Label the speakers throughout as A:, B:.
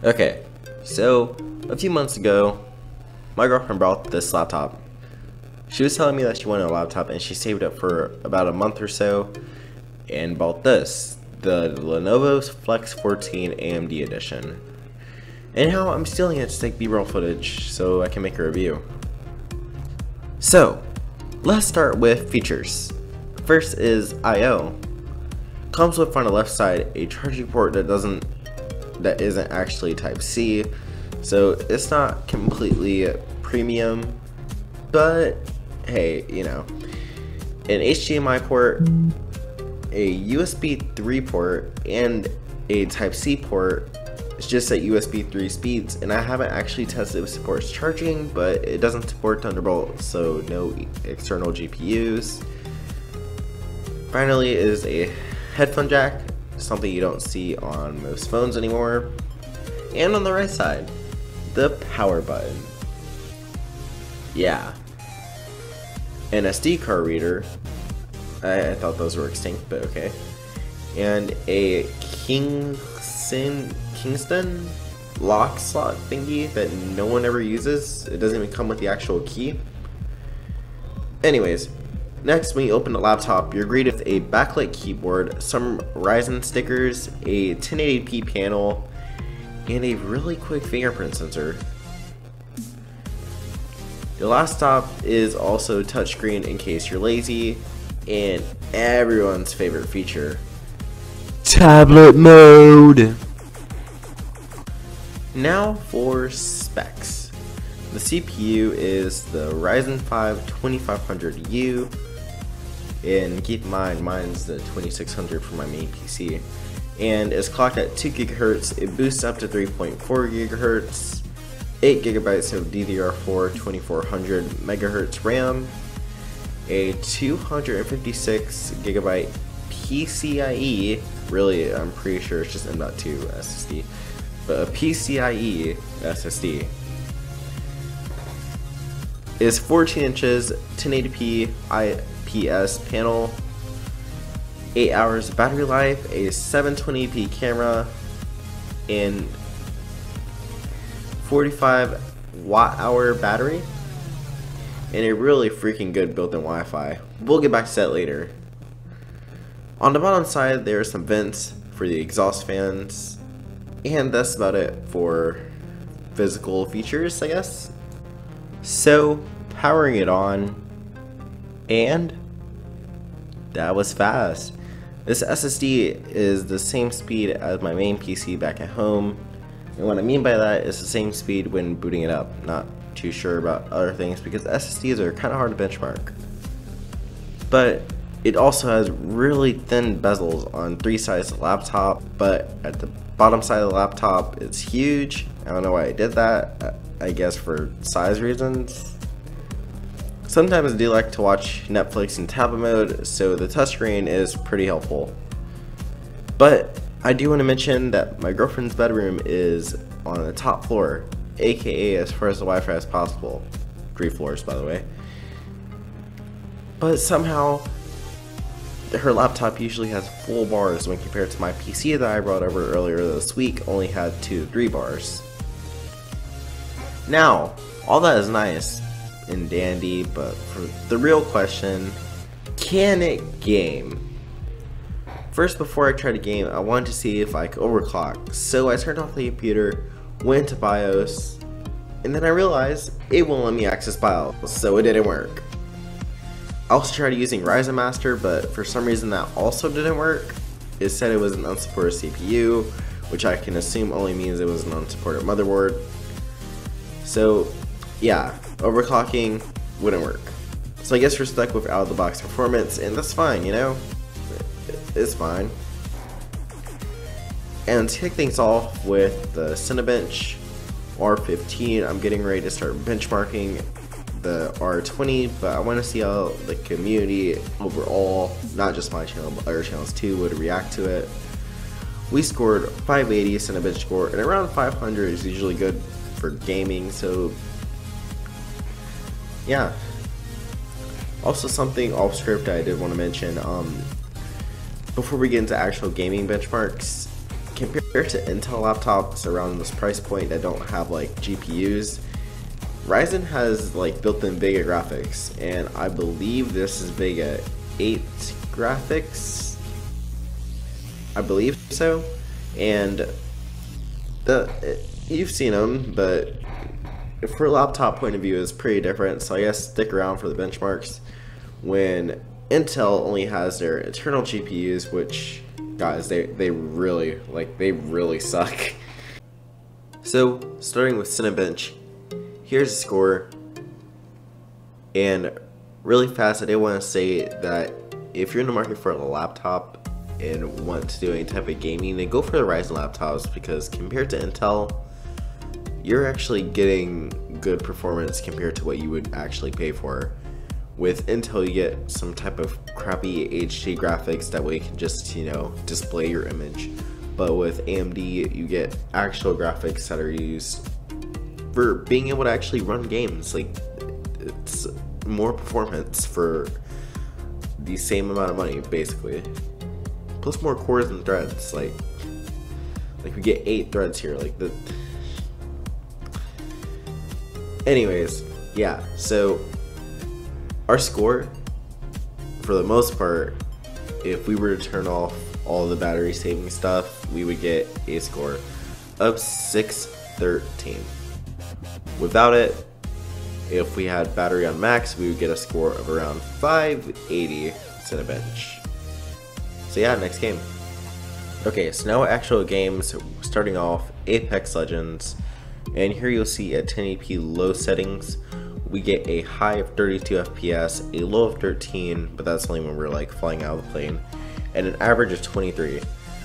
A: Okay, so a few months ago, my girlfriend brought this laptop. She was telling me that she wanted a laptop and she saved up for about a month or so and bought this, the Lenovo Flex 14 AMD edition. And now I'm stealing it to take B-roll footage so I can make a review. So, let's start with features. First is I/O. Comes with on the left side a charging port that isn't actually Type-C, so it's not completely premium, but hey, you know, an HDMI port, a USB 3 port, and a Type-C port. It's just at USB 3 speeds, and I haven't actually tested if it supports charging, but it doesn't support Thunderbolt, so no external GPUs. Finally is a headphone jack, something you don't see on most phones anymore. And on the right side, the power button. Yeah. An SD card reader. I thought those were extinct, but okay. And a Kingston lock slot thingy that no one ever uses. It doesn't even come with the actual key. Anyways, next, when you open the laptop, you're greeted with a backlit keyboard, some Ryzen stickers, a 1080p panel, and a really quick fingerprint sensor. The laptop is also touchscreen in case you're lazy, and everyone's favorite feature, tablet mode. Now for specs. The CPU is the Ryzen 5 2500U, and keep in mind mine's the 2600 for my main PC, and it's clocked at 2 GHz. It boosts up to 3.4 GHz, 8 GB of DDR4 2400 MHz RAM, a 256 GB PCIe, really I'm pretty sure it's just M.2 SSD, but a PCIe SSD. Is 14 inches, 1080p IPS panel, 8 hours battery life, a 720p camera, and 45 watt-hour battery, and a really freaking good built-in Wi-Fi. We'll get back to that later. On the bottom side, there are some vents for the exhaust fans, and that's about it for physical features, I guess. So, powering it on, and that was fast. This SSD is the same speed as my main PC back at home, and what I mean by that is the same speed when booting it up. Not too sure about other things because SSDs are kind of hard to benchmark. But it also has really thin bezels on 3 sides of the laptop, but at the bottom side of the laptop it's huge. I don't know why I did that. I guess for size reasons. Sometimes I do like to watch Netflix in tablet mode, so the touchscreen is pretty helpful. But I do want to mention that my girlfriend's bedroom is on the top floor, aka as far as the Wi-Fi as possible. 3 floors, by the way. But somehow her laptop usually has full bars when compared to my PC that I brought over earlier this week only had 2 to 3 bars. Now, all that is nice and dandy, but for the real question, can it game? First, before I tried to game, I wanted to see if I could overclock, so I turned off the computer, went to BIOS, and then I realized it won't let me access BIOS, so it didn't work. I also tried using Ryzen Master, but for some reason that also didn't work. It said it was an unsupported CPU, which I can assume only means it was an unsupported motherboard. So yeah, overclocking wouldn't work. So I guess we're stuck with out-of-the-box performance, and that's fine, you know? It's fine. And to kick things off with the Cinebench R15, I'm getting ready to start benchmarking the R20, but I want to see how the community overall, not just my channel, but other channels too, would react to it. We scored 580 Cinebench score, and around 500 is usually good for gaming, so yeah. Also, something off script I did want to mention, before we get into actual gaming benchmarks, compared to Intel laptops around this price point that don't have like GPUs, Ryzen has like built-in Vega graphics, and I believe this is Vega 8 graphics. I believe so, and you've seen them, but for a laptop point of view, it's pretty different. So I guess stick around for the benchmarks. When Intel only has their internal GPUs, which guys, they really suck. So starting with Cinebench, here's the score. And really fast, I did want to say that if you're in the market for a laptop and want to do any type of gaming, then go for the Ryzen laptops, because compared to Intel, you're actually getting good performance compared to what you would actually pay for. With Intel, you get some type of crappy HD graphics that way you can just, you know, display your image. But with AMD, you get actual graphics that are used for being able to actually run games. Like, it's more performance for the same amount of money, basically. Plus more cores and threads. Like we get 8 threads here. Like the. Anyways, yeah. So our score, for the most part, if we were to turn off all the battery saving stuff, we would get a score of 613. Without it, if we had battery on max, we would get a score of around 580 Cinebench. So yeah, next game. Okay, so now actual games, starting off Apex Legends, and here you'll see at 1080p low settings, we get a high of 32 FPS, a low of 13, but that's only when we're like flying out of the plane, and an average of 23.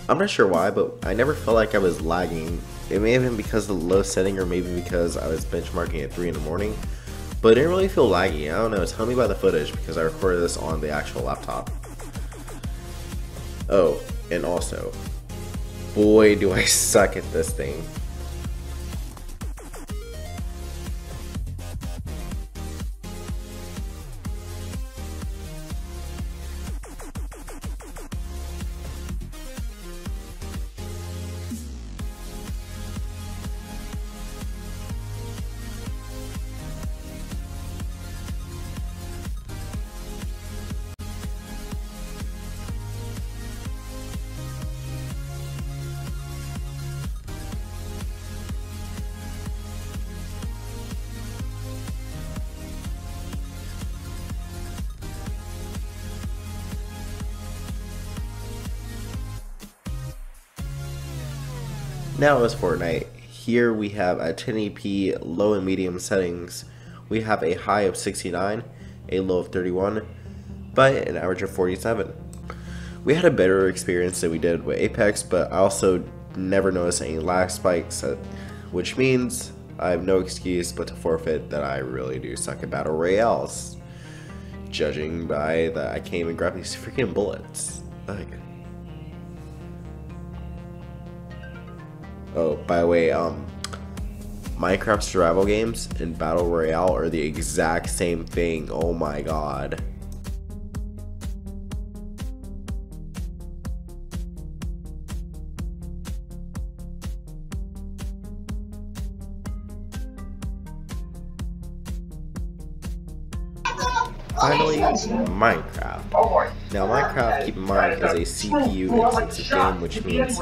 A: I'm not sure why, but I never felt like I was lagging. It may have been because of the low setting, or maybe because I was benchmarking at 3 in the morning, but it didn't really feel laggy. I don't know, tell me by the footage, because I recorded this on the actual laptop. Oh, and also, boy do I suck at this thing. Now as Fortnite, here we have at 1080p low and medium settings, we have a high of 69, a low of 31, but an average of 47. We had a better experience than we did with Apex, but I also never noticed any lag spikes, which means I have no excuse but to forfeit that I really do suck at battle royales, judging by that I can't even grab these freaking bullets. Like, oh, by the way, Minecraft survival games and Battle Royale are the exact same thing. Oh my god. Finally, Minecraft. Now Minecraft, keep in mind, is a CPU intensive game, which means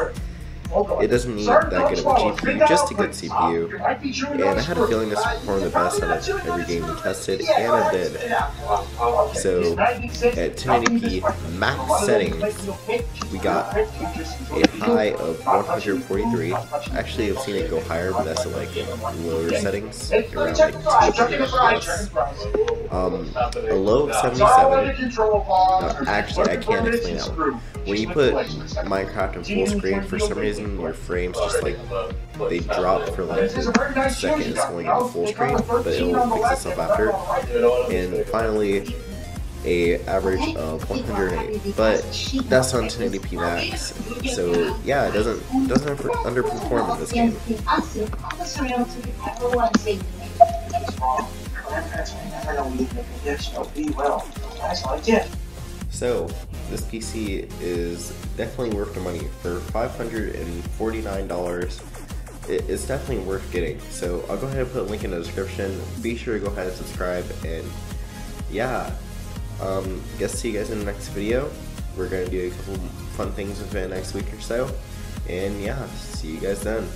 A: it doesn't need that good of a GPU, just a good CPU, and I had a feeling this would perform the best out of every game we tested, and it did. So, at 1080p max settings, we got a high of 143. Actually, I've seen it go higher, but that's at like lower settings, around like 200 FPS. A low of 77. Now, actually, I can't explain that one. When you put Minecraft in full screen, for some reason your frames just like they drop for like seconds going into full screen, but it'll fix itself after. And finally, a average of 108, but that's on 1080p max. So yeah, it doesn't underperform in this game. So this PC is definitely worth the money. For $549, it's definitely worth getting. So I'll go ahead and put a link in the description. Be sure to go ahead and subscribe, and yeah, guess see you guys in the next video. We're gonna do a couple fun things within the next week or so, and yeah, see you guys then.